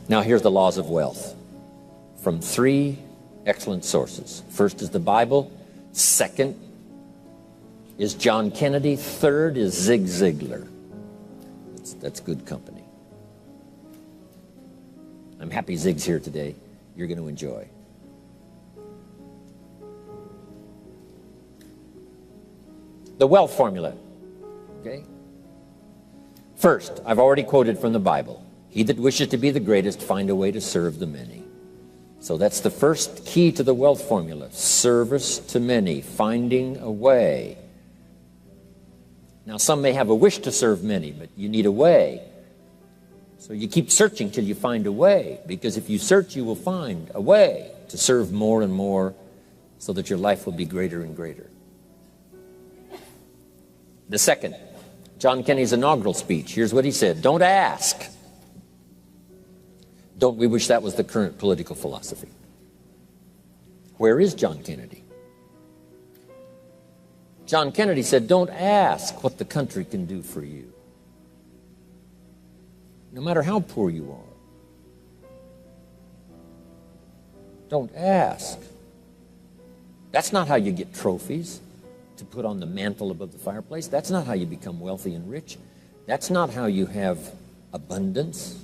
Now here's the laws of wealth from three excellent sources. First is the Bible. Second is John Kennedy. Third is Zig Ziglar. That's good company. I'm happy Zig's here today. You're going to enjoy. The wealth formula. Okay? First, I've already quoted from the Bible. He that wishes to be the greatest, find a way to serve the many. So that's the first key to the wealth formula. Service to many, finding a way. Now, some may have a wish to serve many, but you need a way. So you keep searching till you find a way, because if you search, you will find a way to serve more and more so that your life will be greater and greater. The second, John Kennedy's inaugural speech. Here's what he said. Don't ask. Don't we wish that was the current political philosophy? Where is John Kennedy? John Kennedy said, don't ask what the country can do for you. No matter how poor you are. Don't ask. That's not how you get trophies to put on the mantle above the fireplace. That's not how you become wealthy and rich. That's not how you have abundance.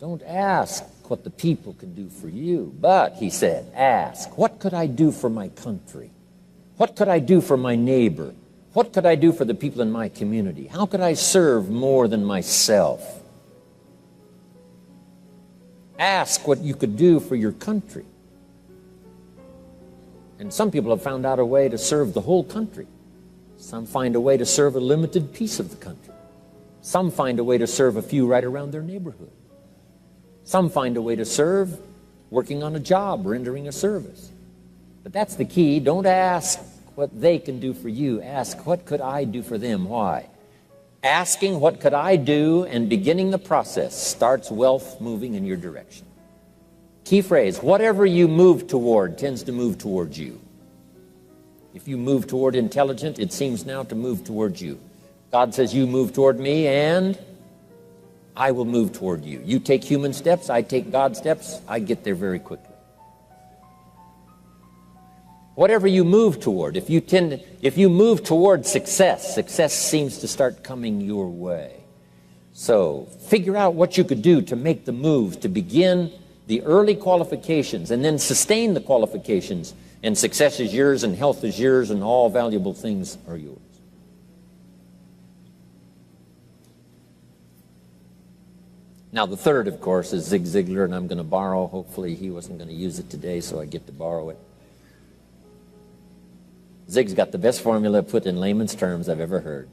Don't ask what the people can do for you. But, he said, ask, what could I do for my country? What could I do for my neighbor? What could I do for the people in my community? How could I serve more than myself? Ask what you could do for your country. And some people have found out a way to serve the whole country. Some find a way to serve a limited piece of the country. Some find a way to serve a few right around their neighborhood. Some find a way to serve working on a job, rendering a service. But that's the key. Don't ask what they can do for you. Ask, what could I do for them? Why? Asking, what could I do, and beginning the process starts wealth moving in your direction. Key phrase, whatever you move toward tends to move towards you. If you move toward intelligent, it seems now to move towards you. God says, you move toward me, and I will move toward you. You take human steps, I take God's steps, I get there very quickly. Whatever you move toward, if you move toward success, success seems to start coming your way. So figure out what you could do to make the moves, to begin the early qualifications, and then sustain the qualifications, and success is yours, and health is yours, and all valuable things are yours. Now, the third, of course, is Zig Ziglar, and I'm going to borrow. Hopefully, he wasn't going to use it today, so I get to borrow it. Zig's got the best formula put in layman's terms I've ever heard.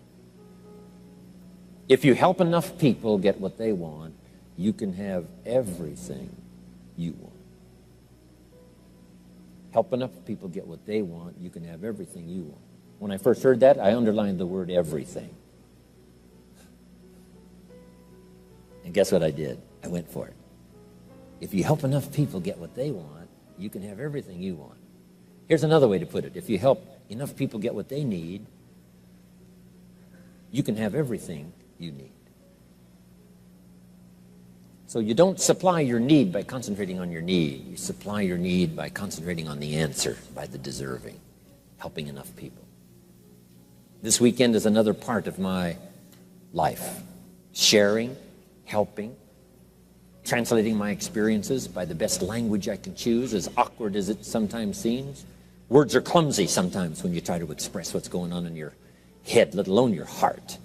If you help enough people get what they want, you can have everything you want. Help enough people get what they want, you can have everything you want. When I first heard that, I underlined the word everything. And guess what I did? I went for it. If you help enough people get what they want, you can have everything you want. Here's another way to put it. If you help enough people get what they need, you can have everything you need. So you don't supply your need by concentrating on your need. You supply your need by concentrating on the answer, by the deserving, helping enough people. This weekend is another part of my life. Sharing, helping, translating my experiences by the best language I can choose, as awkward as it sometimes seems. Words are clumsy sometimes when you try to express what's going on in your head, let alone your heart.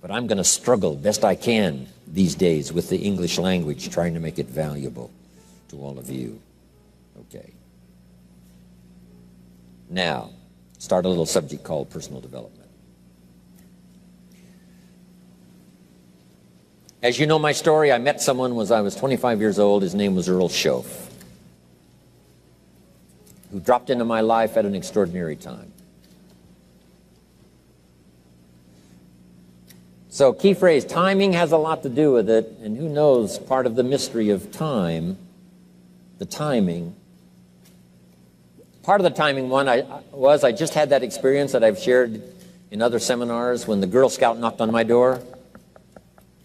But I'm going to struggle best I can these days with the English language, trying to make it valuable to all of you. Okay. Now, start a little subject called personal development. As you know my story, I met someone when I was 25 years old. His name was Earl Schoaf, who dropped into my life at an extraordinary time. So key phrase, timing has a lot to do with it, and who knows, part of the mystery of time, the timing. Part of the timing one I just had that experience that I've shared in other seminars when the Girl Scout knocked on my door.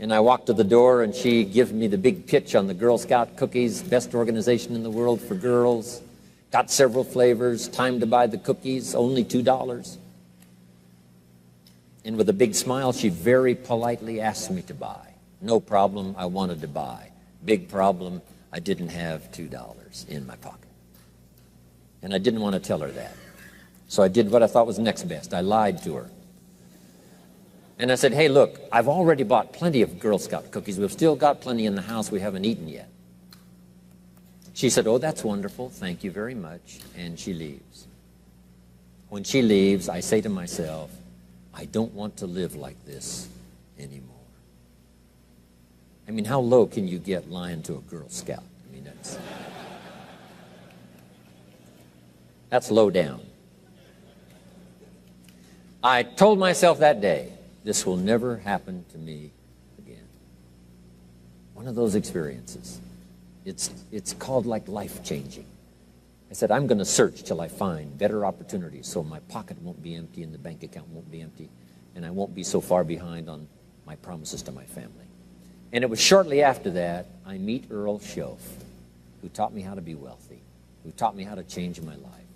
And I walked to the door, and she gave me the big pitch on the Girl Scout cookies, best organization in the world for girls. Got several flavors, time to buy the cookies, only $2. And with a big smile, she very politely asked me to buy. No problem, I wanted to buy. Big problem, I didn't have $2 in my pocket. And I didn't want to tell her that. So I did what I thought was next best. I lied to her. And I said, hey, look, I've already bought plenty of Girl Scout cookies. We've still got plenty in the house we haven't eaten yet. She said, oh, that's wonderful. Thank you very much. And she leaves. When she leaves, I say to myself, I don't want to live like this anymore. I mean, how low can you get lying to a Girl Scout? I mean, that's low down. I told myself that day, this will never happen to me again. One of those experiences. It's called like life-changing. I said, I'm going to search till I find better opportunities so my pocket won't be empty and the bank account won't be empty and I won't be so far behind on my promises to my family. And it was shortly after that I meet Earl Schoaf, who taught me how to be wealthy, who taught me how to change my life.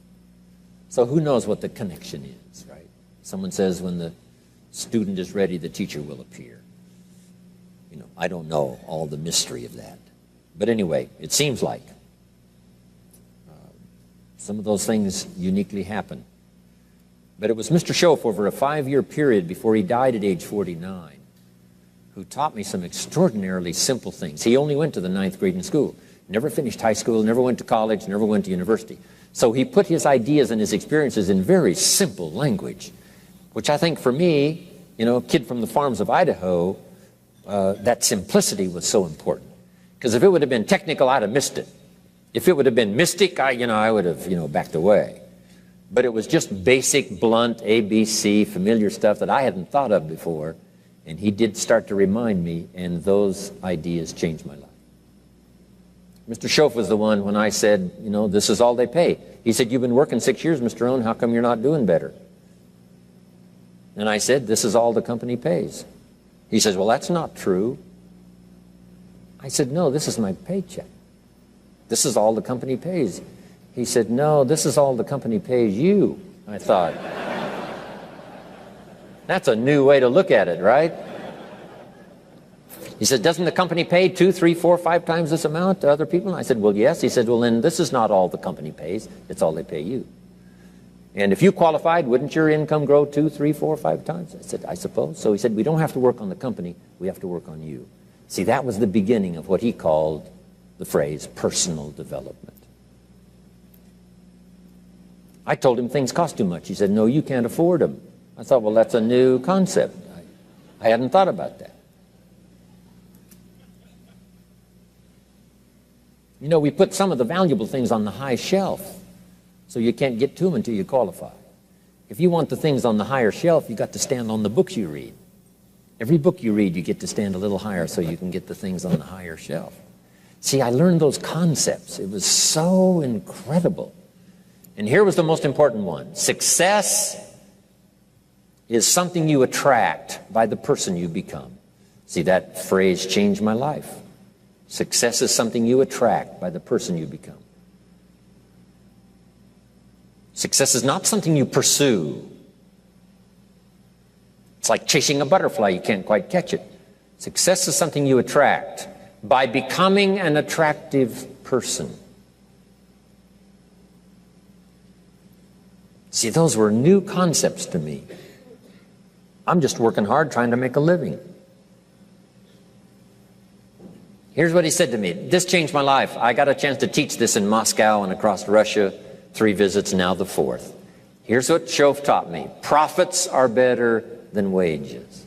So who knows what the connection is, right? Someone says when the student is ready, the teacher will appear. You know, I don't know all the mystery of that. But anyway, it seems like some of those things uniquely happen. But it was Mr. Schoaf over a 5-year period before he died at age 49 who taught me some extraordinarily simple things. He only went to the 9th grade in school, never finished high school, never went to college, never went to university. So he put his ideas and his experiences in very simple language, which I think for me, you know, a kid from the farms of Idaho, that simplicity was so important. Because if it would have been technical, I'd have missed it. If it would have been mystic, I would have, backed away. But it was just basic, blunt, ABC, familiar stuff that I hadn't thought of before. And he did start to remind me, and those ideas changed my life. Mr. Schoaf was the one when I said, this is all they pay. He said, you've been working 6 years, Mr. Rohn, how come you're not doing better? And I said, this is all the company pays. He says, well, that's not true. I said, no, this is my paycheck. This is all the company pays. He said, no, this is all the company pays you. I thought, that's a new way to look at it, right? He said, doesn't the company pay 2, 3, 4, 5 times this amount to other people? And I said, well, yes. He said, well, then this is not all the company pays. It's all they pay you. And if you qualified, wouldn't your income grow 2, 3, 4, 5 times? I said, I suppose. So he said, we don't have to work on the company. We have to work on you. See, that was the beginning of what he called the phrase personal development. I told him things cost too much. He said, no, you can't afford them. I thought, well, that's a new concept. I hadn't thought about that. We put some of the valuable things on the high shelf, so you can't get to them until you qualify. If you want the things on the higher shelf, you got to stand on the books you read. Every book you read, you get to stand a little higher so you can get the things on the higher shelf. See, I learned those concepts. It was so incredible. And here was the most important one. Success is something you attract by the person you become. See, that phrase changed my life. Success is something you attract by the person you become. Success is not something you pursue. It's like chasing a butterfly. You can't quite catch it. Success is something you attract by becoming an attractive person. See, those were new concepts to me. I'm just working hard trying to make a living. Here's what he said to me. This changed my life. I got a chance to teach this in Moscow and across Russia. 3 visits, now the 4th. Here's what Schoaf taught me. Profits are better than wages.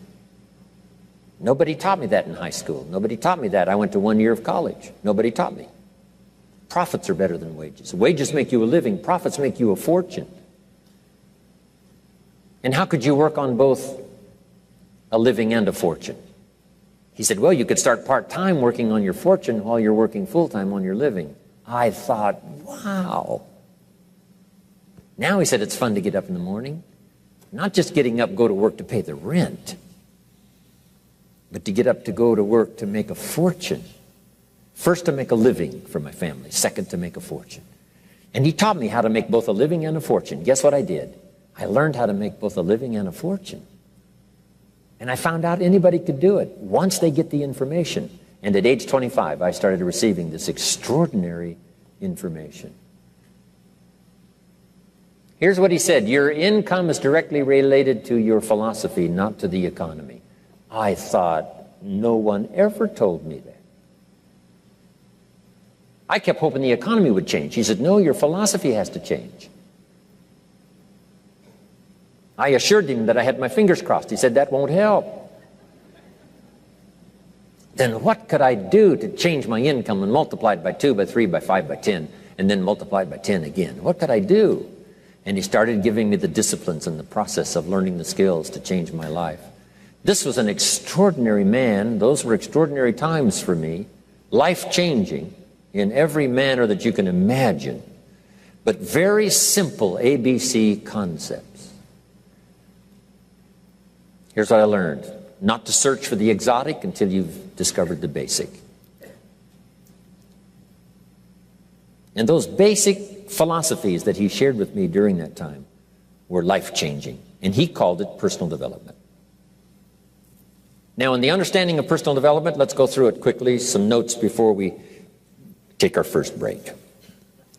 Nobody taught me that in high school. Nobody taught me that. I went to 1 year of college. Nobody taught me. Profits are better than wages. Wages make you a living. Profits make you a fortune. And how could you work on both a living and a fortune? He said, well, you could start part-time working on your fortune while you're working full-time on your living. I thought, wow. Now, he said, it's fun to get up in the morning. Not just getting up, go to work to pay the rent. but to get up to go to work to make a fortune. First, to make a living for my family. Second, to make a fortune. And he taught me how to make both a living and a fortune. Guess what I did? I learned how to make both a living and a fortune. And I found out anybody could do it once they get the information. And at age 25, I started receiving this extraordinary information. Here's what he said: your income is directly related to your philosophy, not to the economy. I thought, no one ever told me that. I kept hoping the economy would change. He said, no, your philosophy has to change. I assured him that I had my fingers crossed. He said, that won't help. Then what could I do to change my income and multiply it by 2, by 3, by 5, by 10, and then multiply it by 10 again? What could I do? And he started giving me the disciplines and the process of learning the skills to change my life. This was an extraordinary man. Those were extraordinary times for me, life-changing in every manner that you can imagine, but very simple ABC concepts. Here's what I learned: not to search for the exotic until you've discovered the basic. And those basic philosophies that he shared with me during that time were life-changing, and he called it personal development. Now, in the understanding of personal development, let's go through it quickly, some notes before we take our first break.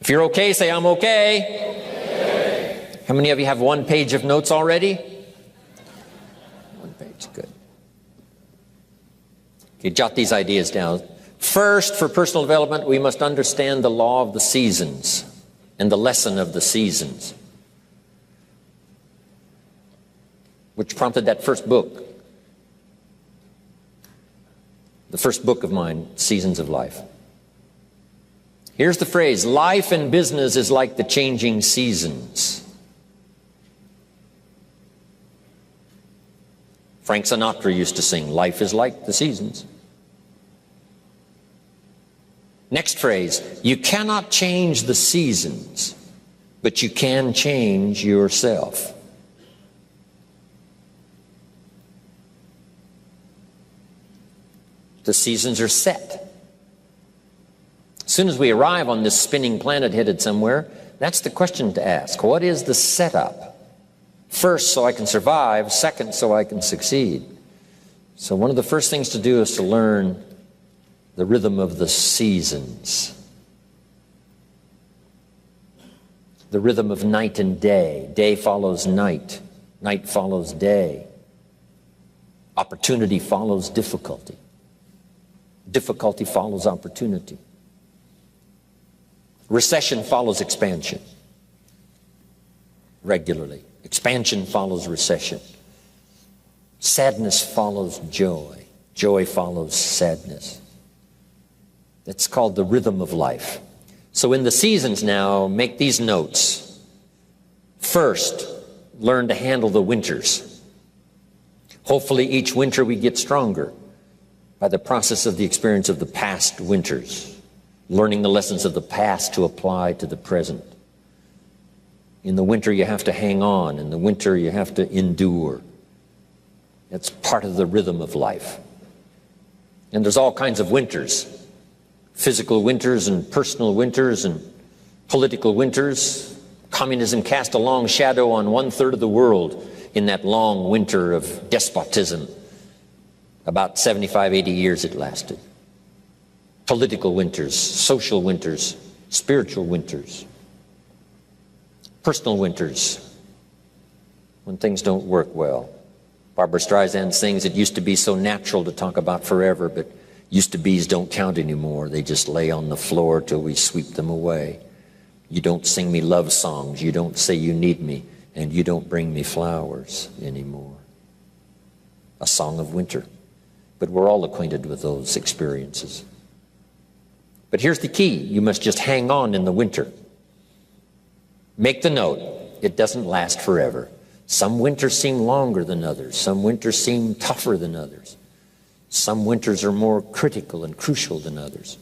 If you're okay, say, I'm okay. How many of you have one page of notes already? One page, good. Okay, jot these ideas down. First, for personal development, we must understand the law of the seasons and the lesson of the seasons, which prompted that first book. The first book of mine, Seasons of Life. Here's the phrase: life and business is like the changing seasons. Frank Sinatra used to sing, life is like the seasons. Next phrase: you cannot change the seasons, but you can change yourself. The seasons are set. As soon as we arrive on this spinning planet headed somewhere, that's the question to ask. What is the setup? First, so I can survive. Second, so I can succeed. So one of the first things to do is to learn the rhythm of the seasons. The rhythm of night and day. Day follows night. Night follows day. Opportunity follows difficulty. Difficulty follows opportunity. Recession follows expansion regularly. Expansion follows recession. Sadness follows joy. Joy follows sadness. That's called the rhythm of life. So in the seasons now, make these notes. First, learn to handle the winters. Hopefully each winter we get stronger by the process of the experience of the past winters. Learning the lessons of the past to apply to the present. In the winter you have to hang on. In the winter you have to endure. That's part of the rhythm of life. And there's all kinds of winters. Physical winters and personal winters and political winters. Communism cast a long shadow on 1/3 of the world in that long winter of despotism. About 75, 80 years it lasted. Political winters, social winters, spiritual winters, personal winters, when things don't work well. Barbara Streisand sings, it used to be so natural to talk about forever, but used to be's don't count anymore. They just lay on the floor till we sweep them away. You don't sing me love songs, you don't say you need me, and you don't bring me flowers anymore. A song of winter. But we're all acquainted with those experiences. But here's the key. You must just hang on in the winter. Make the note. It doesn't last forever. Some winters seem longer than others. Some winters seem tougher than others. Some winters are more critical and crucial than others.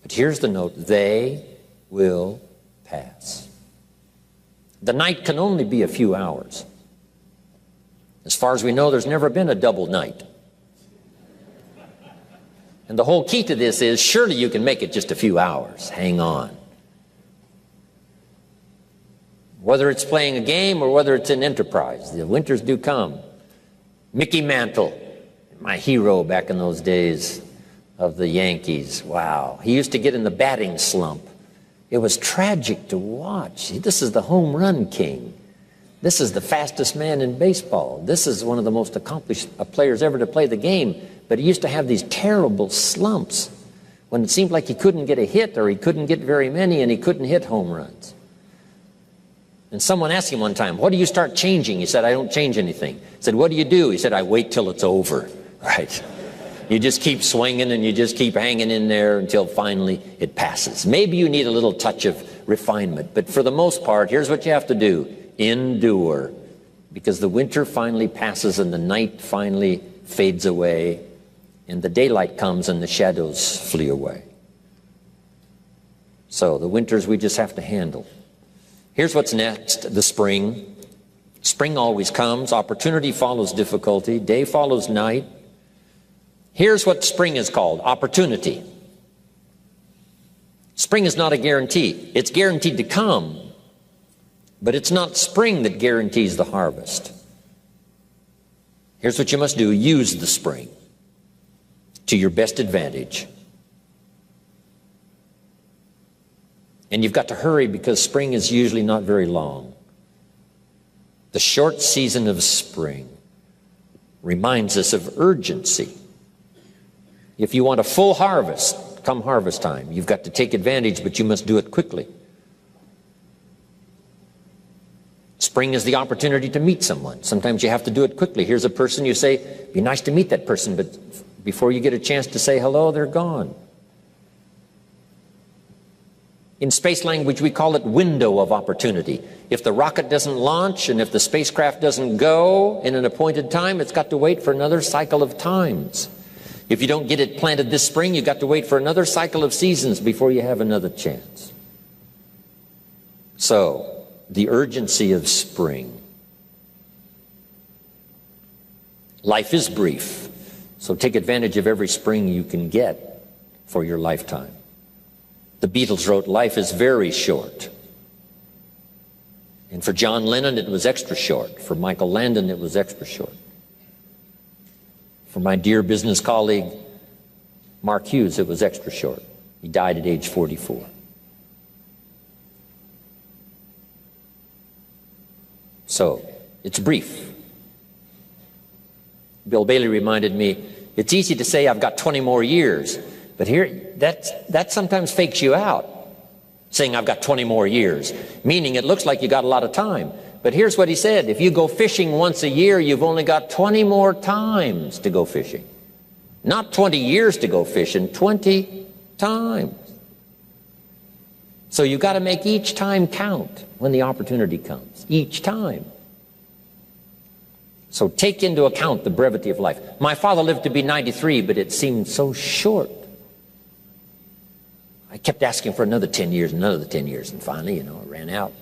But here's the note. They will pass. The night can only be a few hours. As far as we know, there's never been a double night. And the whole key to this is, surely you can make it just a few hours. Hang on. Whether it's playing a game or whether it's an enterprise, the winters do come. Mickey Mantle, my hero back in those days of the Yankees. Wow. He used to get in the batting slump. It was tragic to watch. This is the home run king. This is the fastest man in baseball. This is one of the most accomplished players ever to play the game. But he used to have these terrible slumps when it seemed like he couldn't get a hit, or he couldn't get very many, and he couldn't hit home runs. And someone asked him one time, what do you start changing? He said, I don't change anything. He said, what do you do? He said, I wait till it's over. Right? You just keep swinging and you just keep hanging in there until finally it passes. Maybe you need a little touch of refinement, but for the most part, here's what you have to do. Endure. Because the winter finally passes and the night finally fades away and the daylight comes and the shadows flee away. So the winters we just have to handle. Here's what's next, the spring. Spring always comes. Opportunity follows difficulty. Day follows night. Here's what spring is called, opportunity. Spring is not a guarantee. It's guaranteed to come, but it's not spring that guarantees the harvest. Here's what you must do. Use the spring to your best advantage. And you've got to hurry because spring is usually not very long. The short season of spring reminds us of urgency. If you want a full harvest, come harvest time, you've got to take advantage, but you must do it quickly. Spring is the opportunity to meet someone. Sometimes you have to do it quickly. Here's a person, you say, be nice to meet that person, but before you get a chance to say hello, they're gone. In space language, we call it window of opportunity. If the rocket doesn't launch and if the spacecraft doesn't go in an appointed time, it's got to wait for another cycle of times. If you don't get it planted this spring, you've got to wait for another cycle of seasons before you have another chance. So, the urgency of spring. Life is brief, so take advantage of every spring you can get for your lifetime. The Beatles wrote, life is very short. And for John Lennon, it was extra short. For Michael Landon, it was extra short. For my dear business colleague, Mark Hughes, it was extra short. He died at age 44. So, it's brief. Bill Bailey reminded me, it's easy to say I've got 20 more years, but here, that sometimes fakes you out, saying I've got 20 more years, meaning it looks like you got a lot of time. But here's what he said, if you go fishing once a year, you've only got 20 more times to go fishing. Not 20 years to go fishing, 20 times. So you've got to make each time count when the opportunity comes, each time. So take into account the brevity of life. My father lived to be 93, but it seemed so short. I kept asking for another 10 years, another 10 years, and finally, it ran out.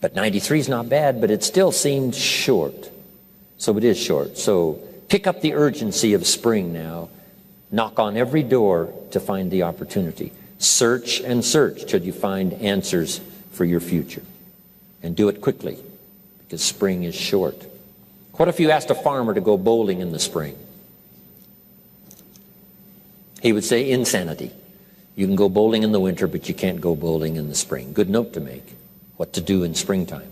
But 93 is not bad, but it still seemed short. So it is short. So pick up the urgency of spring now. Knock on every door to find the opportunity. Search and search till you find answers for your future. And do it quickly, because spring is short. What if you asked a farmer to go bowling in the spring? He would say, insanity. You can go bowling in the winter, but you can't go bowling in the spring. Good note to make. What to do in springtime.